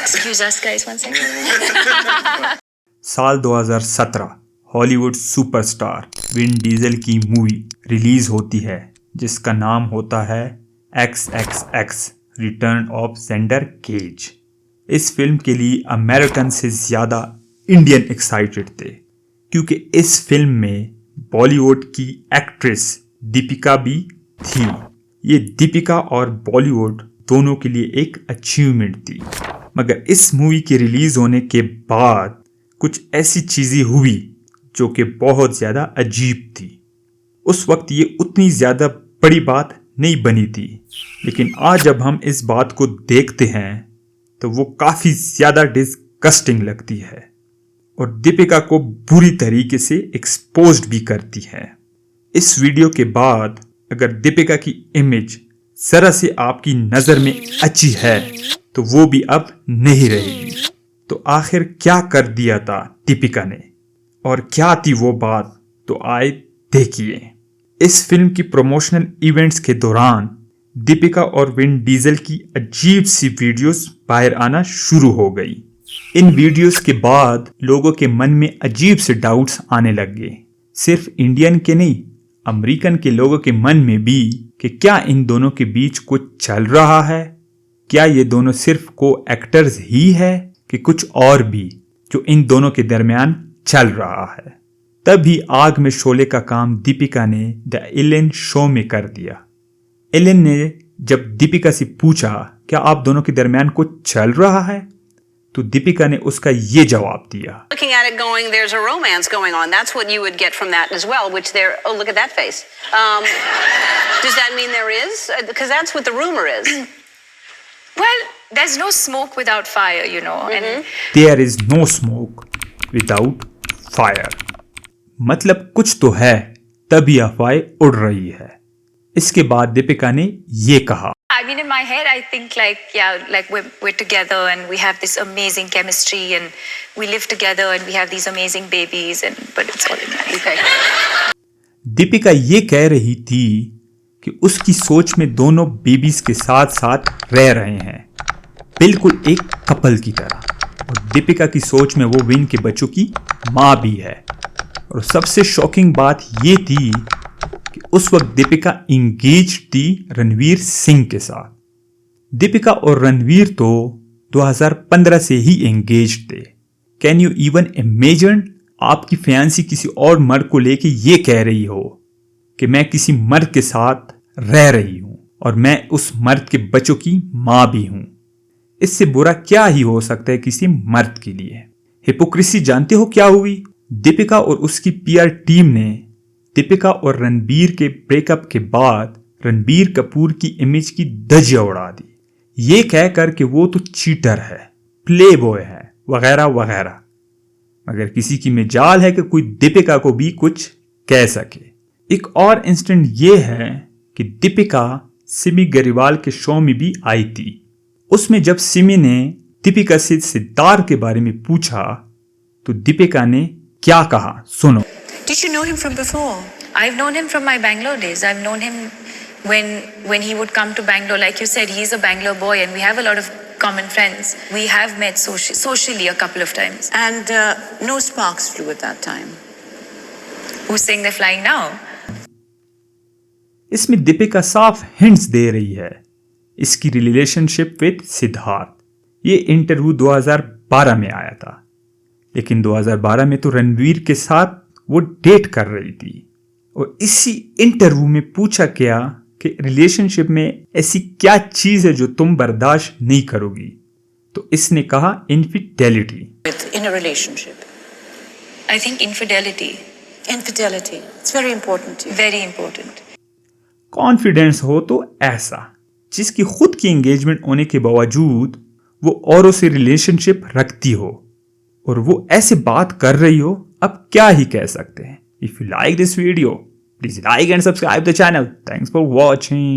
Excuse us guys, one second. साल 2017 Hollywood superstar Vin Diesel की movie release होती है जिसका नाम होता है XXX return of Xander Cage. इस फिल्म के लिए अमेरिकन से ज़्यादा इंडियन एक्साइटेड थे क्योंकि इस फिल्म में बॉलीवुड की एक्ट्रेस दीपिका भी थी। ये दीपिका और बॉलीवुड दोनों के लिए एक अचीवमेंट थी। मगर इस मूवी के रिलीज होने के बाद कुछ ऐसी चीज़ें हुई जो कि बहुत ज़्यादा अजीब थी। उस वक्त ये उतनी ज़्यादा बड़ी बात नहीं बनी थी, लेकिन आज जब हम इस बात को देखते हैं तो वो काफ़ी ज़्यादा डिस्गस्टिंग लगती है और दीपिका को बुरी तरीके से एक्सपोज्ड भी करती है। इस वीडियो के बाद अगर दीपिका की इमेज ज़रा से आपकी नज़र में अच्छी है तो वो भी अब नहीं रहेगी। तो आखिर क्या कर दिया था दीपिका ने और क्या थी वो बात, तो आए देखिए। इस फिल्म की प्रमोशनल इवेंट्स के दौरान दीपिका और विन डीजल की अजीब सी वीडियोस बाहर आना शुरू हो गई। इन वीडियोस के बाद लोगों के मन में अजीब से डाउट्स आने लग गए, सिर्फ इंडियन के नहीं, अमेरिकन के लोगों के मन में भी, कि क्या इन दोनों के बीच कुछ चल रहा है, क्या ये दोनों सिर्फ को एक्टर्स ही है कि कुछ और भी जो इन दोनों के दरमियान चल रहा है। तभी आग में शोले का काम दीपिका ने द एलन शो में कर दिया। एलन ने जब दीपिका से पूछा क्या आप दोनों के दरमियान कुछ चल रहा है, तो दीपिका ने उसका ये जवाब दिया, Looking at it going, there's a romance going on. That's what you would get from that as well, which there, oh, look at that face. Does that mean there is? Because that's what the rumor is. Well, there's no smoke without fire, you know. And There is no smoke without fire। मतलब कुछ तो है तभी अफवाहें उड़ रही है। इसके बाद दीपिका ने ये कहा, I mean, in my head, I think like, yeah, like we're together and we have this amazing chemistry and we live together and we have these amazing babies and but it's all in my head. Okay. Deepika ये कह रही थी कि उसकी सोच में दोनों babies के साथ साथ रह रहे हैं, बिल्कुल एक कपल की तरह। और दीपिका की सोच में वो विन के बच्चों की माँ भी है। और सबसे शॉकिंग बात ये थी कि उस वक्त दीपिका इंगेज थी रणवीर सिंह के साथ। दीपिका और रणवीर तो 2015 से ही एंगेज थे। कैन यू इवन इमेजिन आपकी फियांसी किसी और मर्द को लेके ये कह रही हो कि मैं किसी मर्द के साथ रह रही हूं और मैं उस मर्द के बच्चों की माँ भी हूं। इससे बुरा क्या ही हो सकता है किसी मर्द के लिए। हिपोक्रेसी जानते हो क्या हुई? दीपिका और उसकी पीआर टीम ने दीपिका और रणबीर के ब्रेकअप के बाद रणबीर कपूर की इमेज की धज्जियां उड़ा दी, ये कहकर कि वो तो चीटर है, प्ले बॉय है, वगैरह वगैरह। मगर किसी की मजाल है कि कोई दीपिका को भी कुछ कह सके। एक और इंसिडेंट ये है कि दीपिका सिमी गरिवाल के शो में भी आई थी। उसमें जब सिमी ने दीपिका से सिद्धार्थ के बारे में पूछा तो दीपिका ने क्या कहा, सुनो। Did you know him from before? I've known him from my Bangalore days. I've known him when he would come to Bangalore. Like you said, he's a Bangalore boy and we have a lot of common friends. We have met socially a couple of times. And no sparks flew at that time. Who's saying they're flying now? इसमें दीपिका साफ hints दे रही है इसकी relationship with Siddharth. ये interview 2012 में आया था, लेकिन 2012 में तो रणवीर के साथ वो डेट कर रही थी। और इसी इंटरव्यू में पूछा गया कि रिलेशनशिप में ऐसी क्या चीज है जो तुम बर्दाश्त नहीं करोगी, तो इसने कहा infidelity. In a relationship. I think infidelity. Infidelity. It's very important to you. Very important. Confidence हो तो ऐसा जिसकी खुद की एंगेजमेंट होने के बावजूद वो औरों से रिलेशनशिप रखती हो और वो ऐसे बात कर रही हो, अब क्या ही कह सकते हैं। If you like this video please like and subscribe the channel. Thanks for watching.